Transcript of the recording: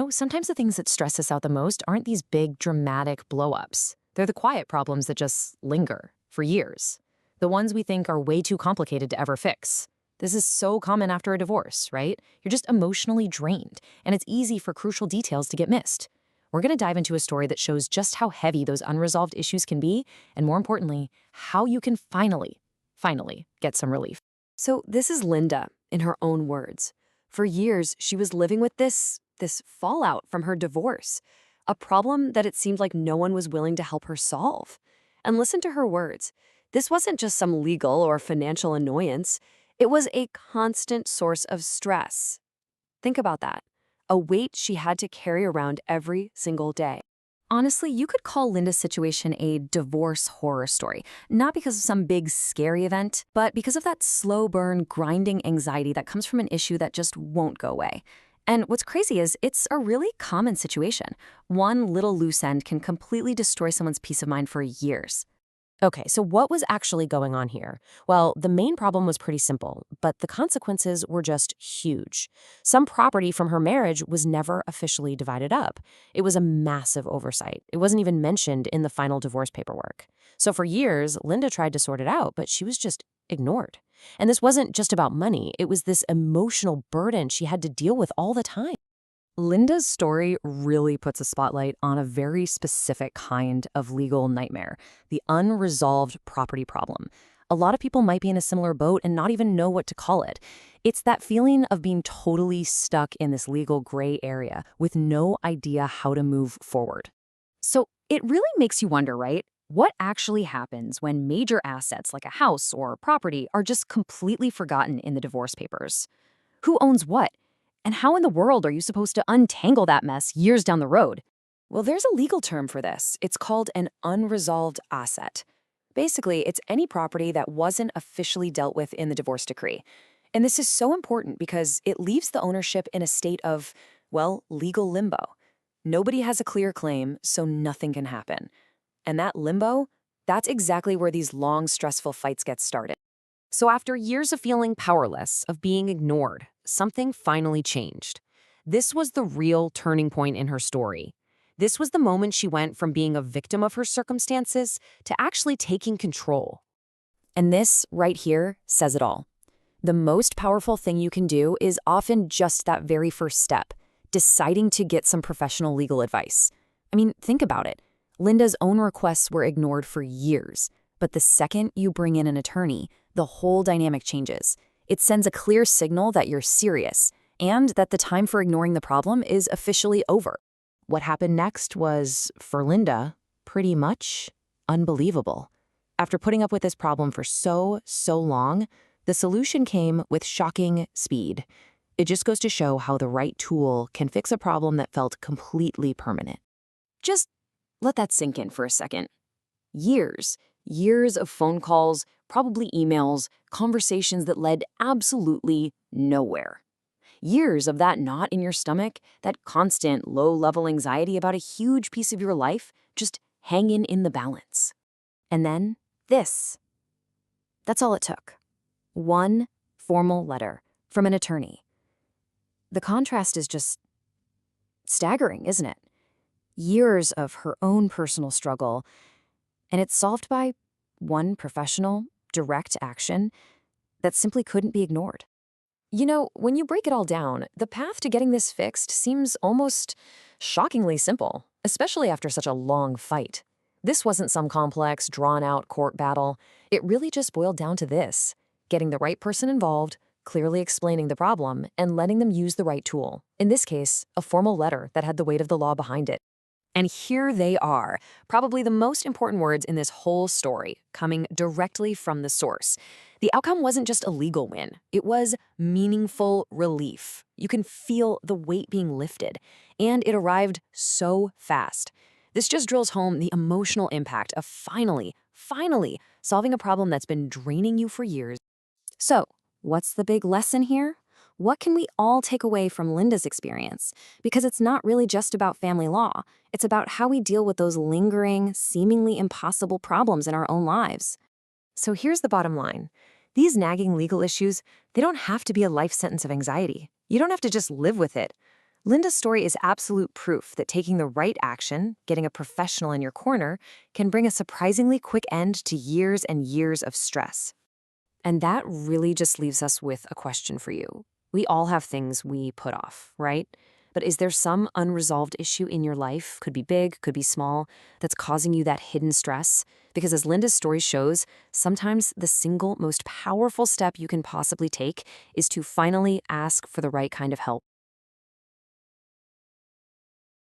Sometimes the things that stress us out the most aren't these big, dramatic blow-ups. They're the quiet problems that just linger for years. The ones we think are way too complicated to ever fix. This is so common after a divorce, right? You're just emotionally drained, and it's easy for crucial details to get missed. We're going to dive into a story that shows just how heavy those unresolved issues can be, and more importantly, how you can finally get some relief. So this is Linda, in her own words. For years, she was living with this fallout from her divorce, a problem that it seemed like no one was willing to help her solve. And listen to her words. This wasn't just some legal or financial annoyance. It was a constant source of stress. Think about that. A weight she had to carry around every single day. Honestly, you could call Linda's situation a divorce horror story, not because of some big scary event, but because of that slow burn, grinding anxiety that comes from an issue that just won't go away. And what's crazy is it's a really common situation. One little loose end can completely destroy someone's peace of mind for years. Okay, so what was actually going on here? Well, the main problem was pretty simple, but the consequences were just huge. Some property from her marriage was never officially divided up. It was a massive oversight. It wasn't even mentioned in the final divorce paperwork. So for years, Linda tried to sort it out, but she was just ignored. And this wasn't just about money. It was this emotional burden she had to deal with all the time. Linda's story really puts a spotlight on a very specific kind of legal nightmare, the unresolved property problem. A lot of people might be in a similar boat and not even know what to call it. It's that feeling of being totally stuck in this legal gray area with no idea how to move forward. So it really makes you wonder, right? What actually happens when major assets like a house or property are just completely forgotten in the divorce papers? Who owns what? And how in the world are you supposed to untangle that mess years down the road? Well, there's a legal term for this. It's called an unresolved asset. Basically, it's any property that wasn't officially dealt with in the divorce decree. And this is so important because it leaves the ownership in a state of, well, legal limbo. Nobody has a clear claim, so nothing can happen. And that limbo, that's exactly where these long, stressful fights get started. So after years of feeling powerless, of being ignored, something finally changed. This was the real turning point in her story. This was the moment she went from being a victim of her circumstances to actually taking control. And this, right here, says it all. The most powerful thing you can do is often just that very first step, deciding to get some professional legal advice. I mean, think about it. Linda's own requests were ignored for years, but the second you bring in an attorney, the whole dynamic changes. It sends a clear signal that you're serious and that the time for ignoring the problem is officially over. What happened next was, for Linda, pretty much unbelievable. After putting up with this problem for so long, the solution came with shocking speed. It just goes to show how the right tool can fix a problem that felt completely permanent. Just let that sink in for a second. Years of phone calls, probably emails, conversations that led absolutely nowhere. Years of that knot in your stomach, that constant low-level anxiety about a huge piece of your life just hanging in the balance. And then this. That's all it took. One formal letter from an attorney. The contrast is just staggering, isn't it? Years of her own personal struggle, and it's solved by one professional, direct action that simply couldn't be ignored. When you break it all down, the path to getting this fixed seems almost shockingly simple, especially after such a long fight. This wasn't some complex, drawn-out court battle. It really just boiled down to this: getting the right person involved, clearly explaining the problem, and letting them use the right tool. In this case, a formal letter that had the weight of the law behind it. And here they are, probably the most important words in this whole story, coming directly from the source. The outcome wasn't just a legal win. It was meaningful relief. You can feel the weight being lifted, and it arrived so fast. This just drills home the emotional impact of finally solving a problem that's been draining you for years. So, what's the big lesson here? What can we all take away from Linda's experience? Because it's not really just about family law. It's about how we deal with those lingering, seemingly impossible problems in our own lives. So here's the bottom line. These nagging legal issues, they don't have to be a life sentence of anxiety. You don't have to just live with it. Linda's story is absolute proof that taking the right action, getting a professional in your corner, can bring a surprisingly quick end to years and years of stress. And that really just leaves us with a question for you. We all have things we put off, right? But is there some unresolved issue in your life, could be big, could be small, that's causing you that hidden stress? Because as Linda's story shows, sometimes the single most powerful step you can possibly take is to finally ask for the right kind of help.